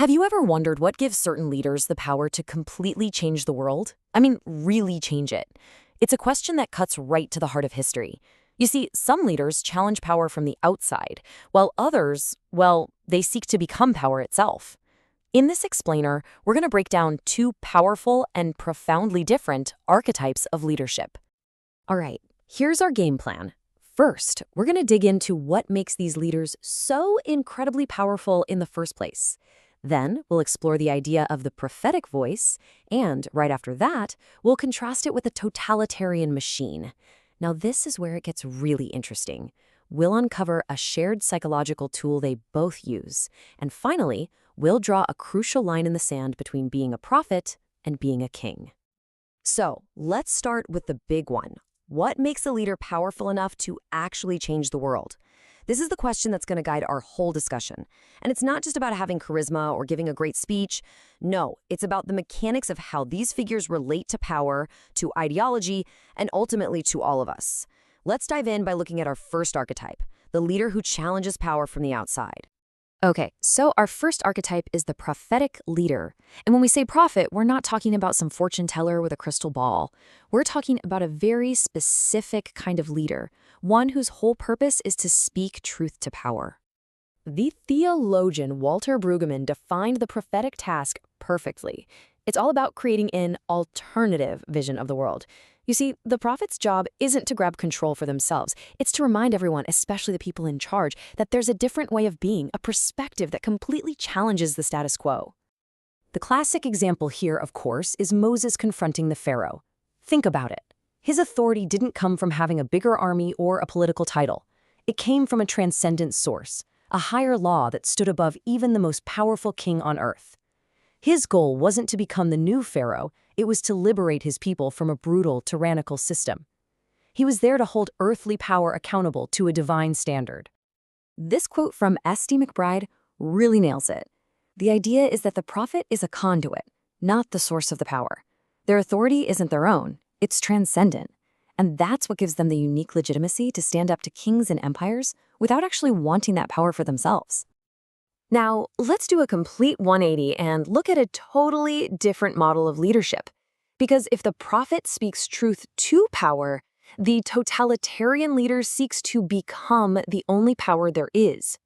Have you ever wondered what gives certain leaders the power to completely change the world? I mean, really change it. It's a question that cuts right to the heart of history. You see, some leaders challenge power from the outside, while others, well, they seek to become power itself. In this explainer, we're going to break down two powerful and profoundly different archetypes of leadership. All right, here's our game plan. First, we're going to dig into what makes these leaders so incredibly powerful in the first place. Then, we'll explore the idea of the prophetic voice, and right after that, we'll contrast it with a totalitarian machine. Now, this is where it gets really interesting. We'll uncover a shared psychological tool they both use, and finally, we'll draw a crucial line in the sand between being a prophet and being a king. So, let's start with the big one. What makes a leader powerful enough to actually change the world? This is the question that's going to guide our whole discussion. And it's not just about having charisma or giving a great speech. No, it's about the mechanics of how these figures relate to power, to ideology, and ultimately to all of us. Let's dive in by looking at our first archetype, the leader who challenges power from the outside. Okay, so our first archetype is the prophetic leader. And when we say prophet, we're not talking about some fortune teller with a crystal ball. We're talking about a very specific kind of leader, one whose whole purpose is to speak truth to power. The theologian Walter Brueggemann defined the prophetic task perfectly. It's all about creating an alternative vision of the world. You see, the prophet's job isn't to grab control for themselves. It's to remind everyone, especially the people in charge, that there's a different way of being, a perspective that completely challenges the status quo. The classic example here, of course, is Moses confronting the Pharaoh. Think about it. His authority didn't come from having a bigger army or a political title. It came from a transcendent source, a higher law that stood above even the most powerful king on earth. His goal wasn't to become the new Pharaoh, it was to liberate his people from a brutal, tyrannical system. He was there to hold earthly power accountable to a divine standard. This quote from S.D. McBride really nails it. The idea is that the prophet is a conduit, not the source of the power. Their authority isn't their own, it's transcendent. And that's what gives them the unique legitimacy to stand up to kings and empires without actually wanting that power for themselves. Now, let's do a complete 180 and look at a totally different model of leadership. Because if the prophet speaks truth to power, the totalitarian leader seeks to become the only power there is.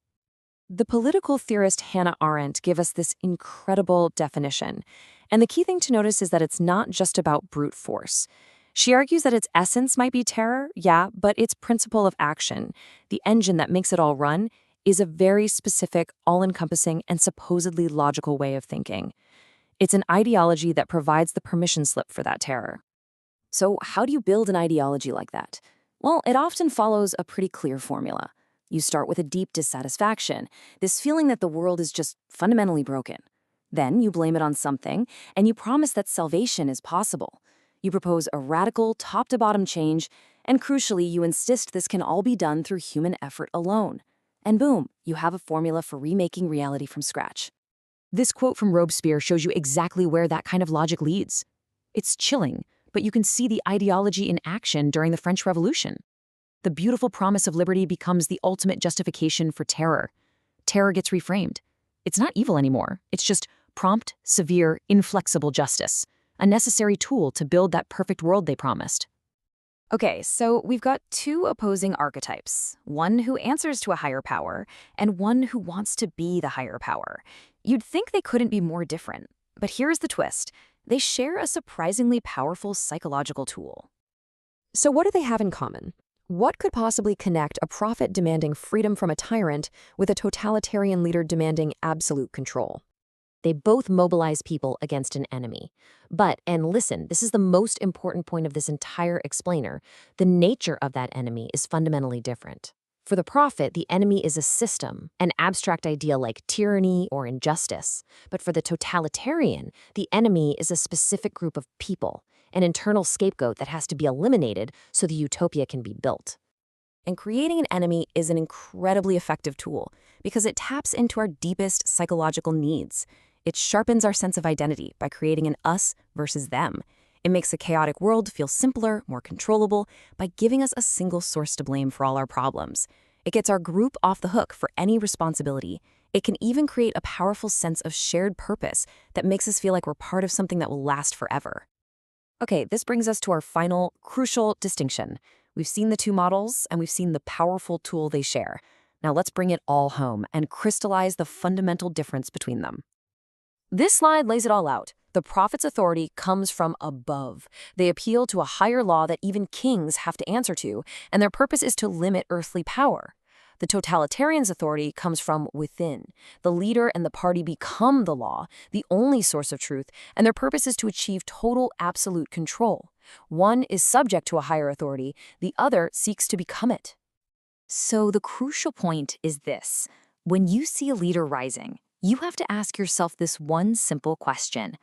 The political theorist Hannah Arendt gave us this incredible definition. And the key thing to notice is that it's not just about brute force. She argues that its essence might be terror, yeah, but its principle of action, the engine that makes it all run, is a very specific, all-encompassing, and supposedly logical way of thinking. It's an ideology that provides the permission slip for that terror. So how do you build an ideology like that? Well, it often follows a pretty clear formula. You start with a deep dissatisfaction, this feeling that the world is just fundamentally broken. Then you blame it on something, and you promise that salvation is possible. You propose a radical, top-to-bottom change, and crucially, you insist this can all be done through human effort alone. And boom, you have a formula for remaking reality from scratch. This quote from Robespierre shows you exactly where that kind of logic leads. It's chilling, but you can see the ideology in action during the French Revolution. The beautiful promise of liberty becomes the ultimate justification for terror. Terror gets reframed. It's not evil anymore. It's just prompt, severe, inflexible justice, a necessary tool to build that perfect world they promised. Okay, so we've got two opposing archetypes, one who answers to a higher power and one who wants to be the higher power. You'd think they couldn't be more different, but here's the twist. They share a surprisingly powerful psychological tool. So what do they have in common? What could possibly connect a prophet demanding freedom from a tyrant with a totalitarian leader demanding absolute control? They both mobilize people against an enemy. But, and listen, this is the most important point of this entire explainer, the nature of that enemy is fundamentally different. For the prophet, the enemy is a system, an abstract idea like tyranny or injustice. But for the totalitarian, the enemy is a specific group of people, an internal scapegoat that has to be eliminated so the utopia can be built. And creating an enemy is an incredibly effective tool because it taps into our deepest psychological needs. It sharpens our sense of identity by creating an us versus them. It makes a chaotic world feel simpler, more controllable, by giving us a single source to blame for all our problems. It gets our group off the hook for any responsibility. It can even create a powerful sense of shared purpose that makes us feel like we're part of something that will last forever. Okay, this brings us to our final, crucial distinction. We've seen the two models, and we've seen the powerful tool they share. Now let's bring it all home and crystallize the fundamental difference between them. This slide lays it all out. The prophet's authority comes from above. They appeal to a higher law that even kings have to answer to, and their purpose is to limit earthly power. The totalitarian's authority comes from within. The leader and the party become the law, the only source of truth, and their purpose is to achieve total absolute control. One is subject to a higher authority, the other seeks to become it. So the crucial point is this. When you see a leader rising, you have to ask yourself this one simple question.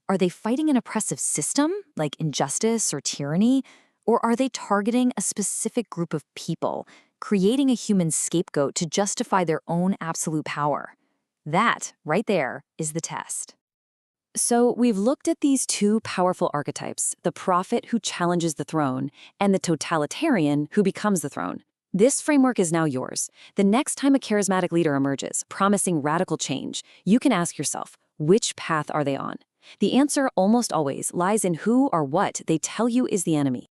Are they fighting an oppressive system, like injustice or tyranny? Or are they targeting a specific group of people, creating a human scapegoat to justify their own absolute power? That, right there, is the test. So we've looked at these two powerful archetypes, the prophet who challenges the throne and the totalitarian who becomes the throne. This framework is now yours. The next time a charismatic leader emerges, promising radical change, you can ask yourself, which path are they on? The answer almost always lies in who or what they tell you is the enemy.